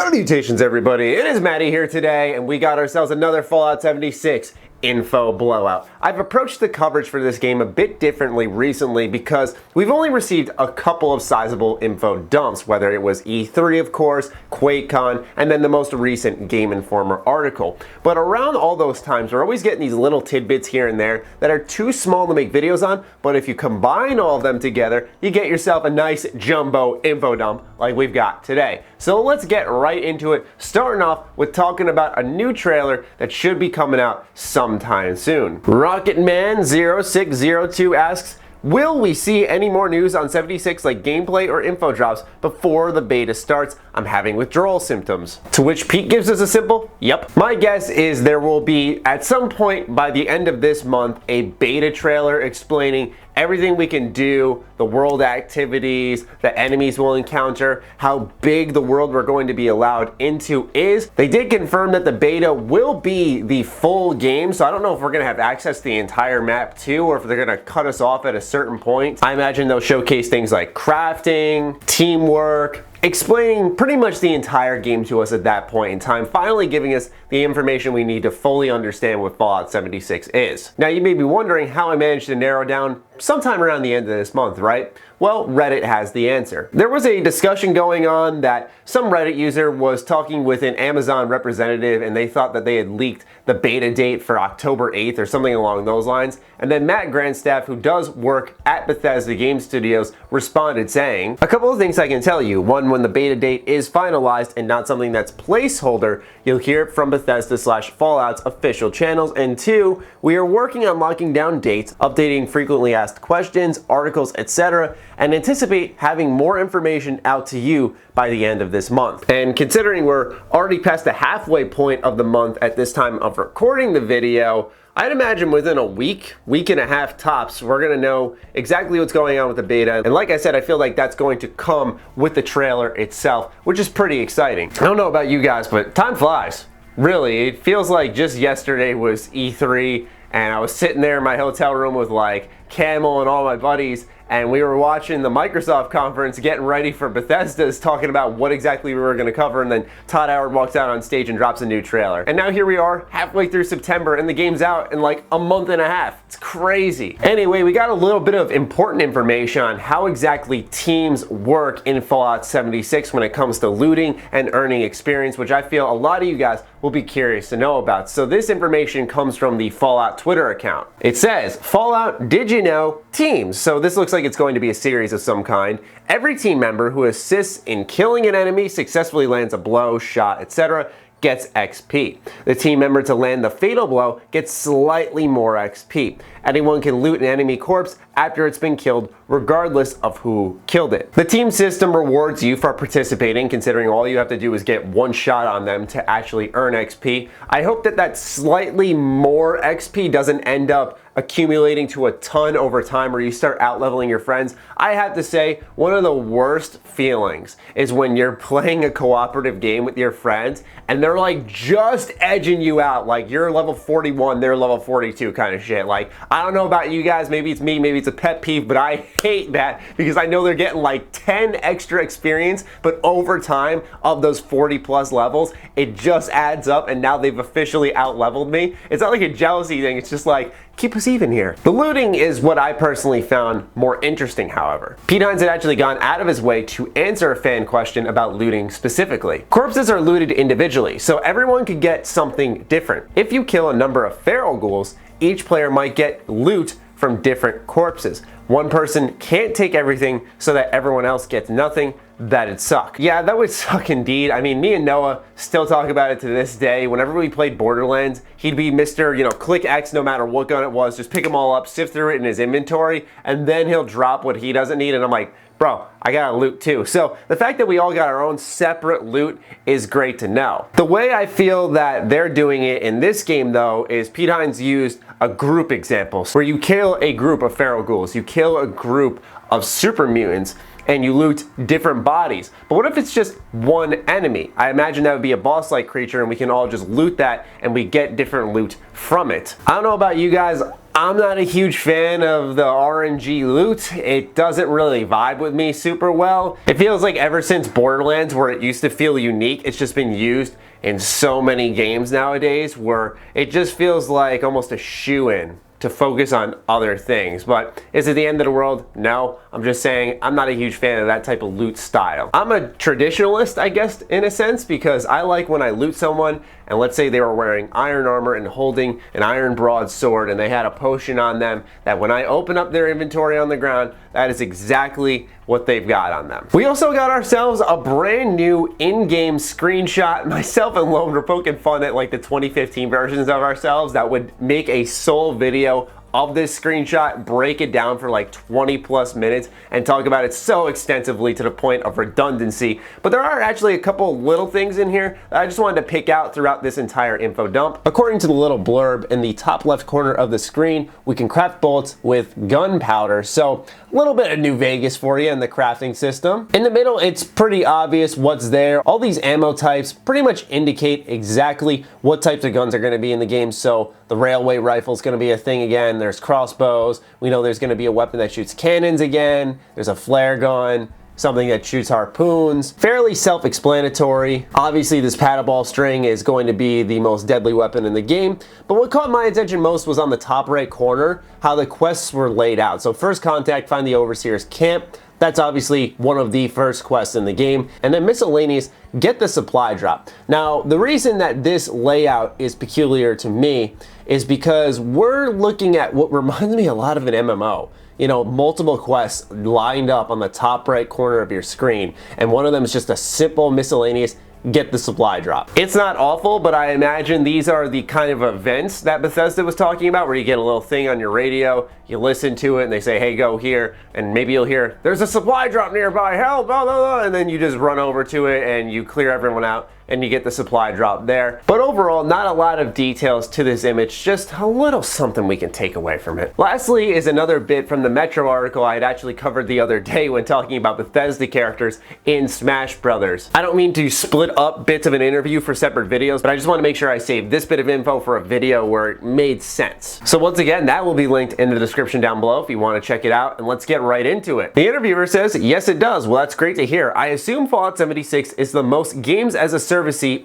Salutations everybody, it is Matty here today, and we got ourselves another Fallout 76 info blowout. I've approached the coverage for this game a bit differently recently because we've only received a couple of sizable info dumps, whether it was E3 of course, QuakeCon, and then the most recent Game Informer article. But around all those times, we're always getting these little tidbits here and there that are too small to make videos on, but if you combine all of them together, you get yourself a nice jumbo info dump like we've got today. So let's get right into it, starting off with talking about a new trailer that should be coming out sometime soon. Rocketman0602 asks, will we see any more news on 76 like gameplay or info drops before the beta starts? I'm having withdrawal symptoms. To which Pete gives us a simple, yep. My guess is there will be, at some point by the end of this month, a beta trailer explaining everything we can do, the world activities, the enemies we'll encounter, how big the world we're going to be allowed into is. They did confirm that the beta will be the full game, so I don't know if we're going to have access to the entire map too, or if they're going to cut us off at a certain point. I imagine they'll showcase things like crafting, teamwork, explaining pretty much the entire game to us at that point in time, finally giving us the information we need to fully understand what Fallout 76 is. Now you may be wondering how I managed to narrow down sometime around the end of this month, right? Well, Reddit has the answer. There was a discussion going on that some Reddit user was talking with an Amazon representative and they thought that they had leaked the beta date for October 8th or something along those lines. And then Matt Grandstaff, who does work at Bethesda Game Studios, responded saying, a couple of things I can tell you. One, when the beta date is finalized and not something that's placeholder, you'll hear it from Bethesda/Fallout's official channels. And two, we are working on locking down dates, updating frequently asked questions, articles, etc., and anticipate having more information out to you by the end of this month. And considering we're already past the halfway point of the month at this time of recording the video, I'd imagine within a week and a half tops, we're gonna know exactly what's going on with the beta. And like I said, I feel like that's going to come with the trailer itself, which is pretty exciting. I don't know about you guys, but time flies. Really, it feels like just yesterday was E3 and I was sitting there in my hotel room with like Camel and all my buddies, and we were watching the Microsoft conference getting ready for Bethesda's, talking about what exactly we were going to cover, and then Todd Howard walks out on stage and drops a new trailer. And now here we are, halfway through September, and the game's out in like a month and a half. It's crazy. Anyway, we got a little bit of important information on how exactly teams work in Fallout 76 when it comes to looting and earning experience, which I feel a lot of you guys will be curious to know about. So this information comes from the Fallout Twitter account. It says, Fallout, did you know, teams. So this looks like it's going to be a series of some kind. Every team member who assists in killing an enemy, successfully lands a blow, shot, etc., gets XP. The team member to land the fatal blow gets slightly more XP. Anyone can loot an enemy corpse after it's been killed, regardless of who killed it. The team system rewards you for participating, considering all you have to do is get one shot on them to actually earn XP. I hope that that slightly more XP doesn't end up accumulating to a ton over time where you start out-leveling your friends. I have to say, one of the worst feelings is when you're playing a cooperative game with your friends and they're like just edging you out, like you're level 41, they're level 42 kind of shit. Like, I don't know about you guys, maybe it's me, maybe it's a pet peeve, but I hate that because I know they're getting like 10 extra experience, but over time of those 40 plus levels, it just adds up and now they've officially out-leveled me. It's not like a jealousy thing, it's just like, keep us even here. The looting is what I personally found more interesting, however. Pete Hines had actually gone out of his way to answer a fan question about looting specifically. Corpses are looted individually, so everyone could get something different. If you kill a number of feral ghouls, each player might get loot from different corpses. One person can't take everything so that everyone else gets nothing. That'd suck. Yeah, that would suck indeed. I mean, me and Noah still talk about it to this day. Whenever we played Borderlands, he'd be Mr., click X no matter what gun it was, just pick them all up, sift through it in his inventory, and then he'll drop what he doesn't need, and I'm like, bro, I gotta loot too. So the fact that we all got our own separate loot is great to know. The way I feel that they're doing it in this game though is Pete Hines used a group example where you kill a group of feral ghouls, you kill a group of super mutants, and you loot different bodies. But what if it's just one enemy? I imagine that would be a boss-like creature and we can all just loot that and we get different loot from it. I don't know about you guys, I'm not a huge fan of the RNG loot. It doesn't really vibe with me super well. It feels like ever since Borderlands, where it used to feel unique, it's just been used in so many games nowadays where it just feels like almost a shoo-in to focus on other things. But is it the end of the world? No. I'm just saying I'm not a huge fan of that type of loot style. I'm a traditionalist, I guess, in a sense, because I like when I loot someone and let's say they were wearing iron armor and holding an iron broadsword and they had a potion on them, that when I open up their inventory on the ground, that is exactly what they've got on them. We also got ourselves a brand new in-game screenshot. Myself and Lone were poking fun at like the 2015 versions of ourselves that would make a sole video of this screenshot, break it down for like 20 plus minutes and talk about it so extensively to the point of redundancy. But there are actually a couple little things in here that I just wanted to pick out throughout this entire info dump. According to the little blurb in the top left corner of the screen, we can craft bullets with gunpowder. So a little bit of New Vegas for you in the crafting system. In the middle, it's pretty obvious what's there. All these ammo types pretty much indicate exactly what types of guns are going to be in the game. So the railway rifle is going to be a thing again. There's crossbows. We know there's going to be a weapon that shoots cannons again. There's a flare gun, something that shoots harpoons. Fairly self-explanatory. Obviously, this paddleball string is going to be the most deadly weapon in the game. But what caught my attention most was on the top right corner, how the quests were laid out. So first contact, find the Overseer's camp. That's obviously one of the first quests in the game. And then miscellaneous, get the supply drop. Now, the reason that this layout is peculiar to me is because we're looking at what reminds me a lot of an MMO. You know, multiple quests lined up on the top right corner of your screen. And one of them is just a simple miscellaneous get the supply drop. It's not awful, but I imagine these are the kind of events that Bethesda was talking about, where you get a little thing on your radio, you listen to it, and they say, hey, go here, and maybe you'll hear, there's a supply drop nearby, help, blah, blah, blah, and then you just run over to it and you clear everyone out and you get the supply drop there. But overall, not a lot of details to this image, just a little something we can take away from it. Lastly is another bit from the Metro article I had actually covered the other day when talking about Bethesda characters in Smash Brothers. I don't mean to split up bits of an interview for separate videos, but I just want to make sure I save this bit of info for a video where it made sense. So once again, that will be linked in the description down below if you want to check it out, and let's get right into it. The interviewer says, yes it does. Well, that's great to hear. I assume Fallout 76 is the most games as a service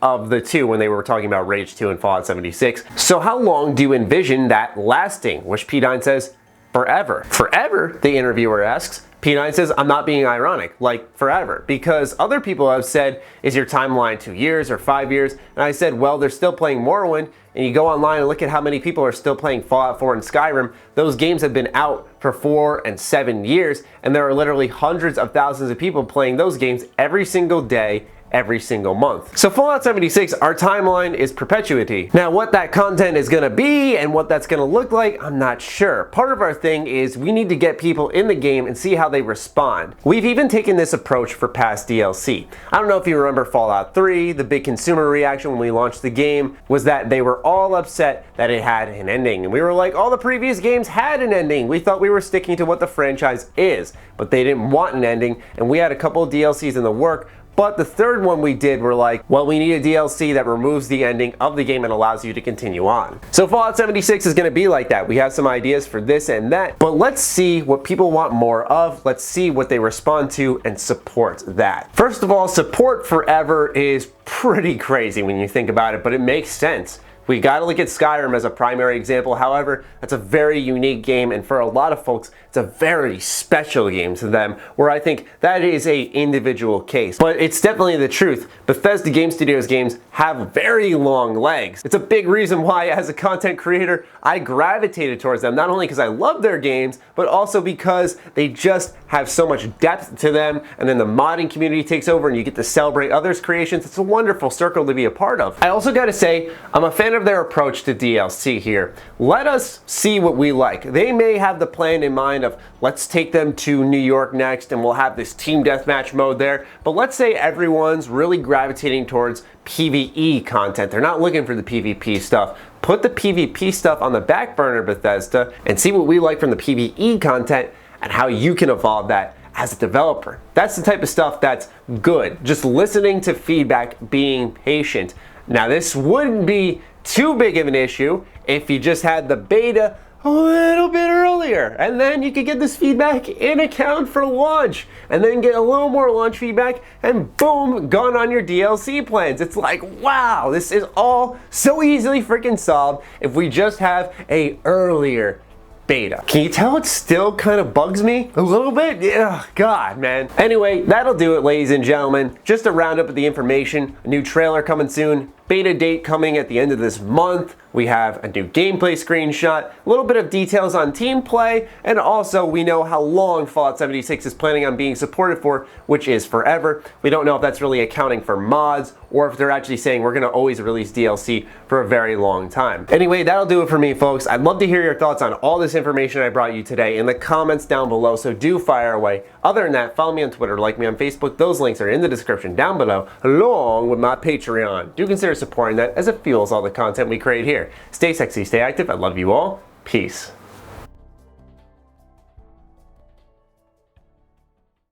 of the two when they were talking about Rage 2 and Fallout 76. So how long do you envision that lasting? Which P9 says, forever. Forever, the interviewer asks. P9 says, I'm not being ironic, like forever, because other people have said, is your timeline 2 years or 5 years? And I said, well, they're still playing Morrowind, and you go online and look at how many people are still playing Fallout 4 and Skyrim. Those games have been out for 4 and 7 years, and there are literally hundreds of thousands of people playing those games every single day, every single month. So Fallout 76, our timeline is perpetuity. Now what that content is gonna be and what that's gonna look like, I'm not sure. Part of our thing is we need to get people in the game and see how they respond. We've even taken this approach for past DLC. I don't know if you remember Fallout 3, the big consumer reaction when we launched the game was that they were all upset that it had an ending. And we were like, all the previous games had an ending. We thought we were sticking to what the franchise is, but they didn't want an ending, and we had a couple of DLCs in the work. But the third one we did, we're like, well, we need a DLC that removes the ending of the game and allows you to continue on. So Fallout 76 is gonna be like that. We have some ideas for this and that, but let's see what people want more of. Let's see what they respond to and support that. First of all, support forever is pretty crazy when you think about it, but it makes sense. We gotta look at Skyrim as a primary example. However, that's a very unique game, and for a lot of folks, it's a very special game to them, where I think that is a individual case. But it's definitely the truth. Bethesda Game Studios games have very long legs. It's a big reason why, as a content creator, I gravitated towards them, not only because I love their games, but also because they just have so much depth to them, and then the modding community takes over and you get to celebrate others' creations. It's a wonderful circle to be a part of. I also gotta say, I'm a fan of their approach to DLC here. Let us see what we like. They may have the plan in mind of, let's take them to New York next and we'll have this team deathmatch mode there, but let's say everyone's really gravitating towards PvE content. They're not looking for the PvP stuff. Put the PvP stuff on the back burner, Bethesda, and see what we like from the PvE content and how you can evolve that as a developer. That's the type of stuff that's good. Just listening to feedback, being patient. Now this wouldn't be too big of an issue if you just had the beta a little bit earlier, and then you could get this feedback in account for launch, and then get a little more launch feedback, and boom, gone on your DLC plans. It's like, wow, this is all so easily freaking solved if we just have a earlier beta. Can you tell it still kind of bugs me a little bit? Yeah, God, man. Anyway, that'll do it, ladies and gentlemen. Just a roundup of the information. A new trailer coming soon. Beta date coming at the end of this month. We have a new gameplay screenshot, a little bit of details on team play, and also we know how long Fallout 76 is planning on being supported for, which is forever. We don't know if that's really accounting for mods or if they're actually saying we're going to always release DLC for a very long time. Anyway, that'll do it for me, folks. I'd love to hear your thoughts on all this information I brought you today in the comments down below, so do fire away. Other than that, follow me on Twitter, like me on Facebook. Those links are in the description down below, along with my Patreon. Do consider supporting that as it fuels all the content we create here. Stay sexy, stay active. I love you all. Peace.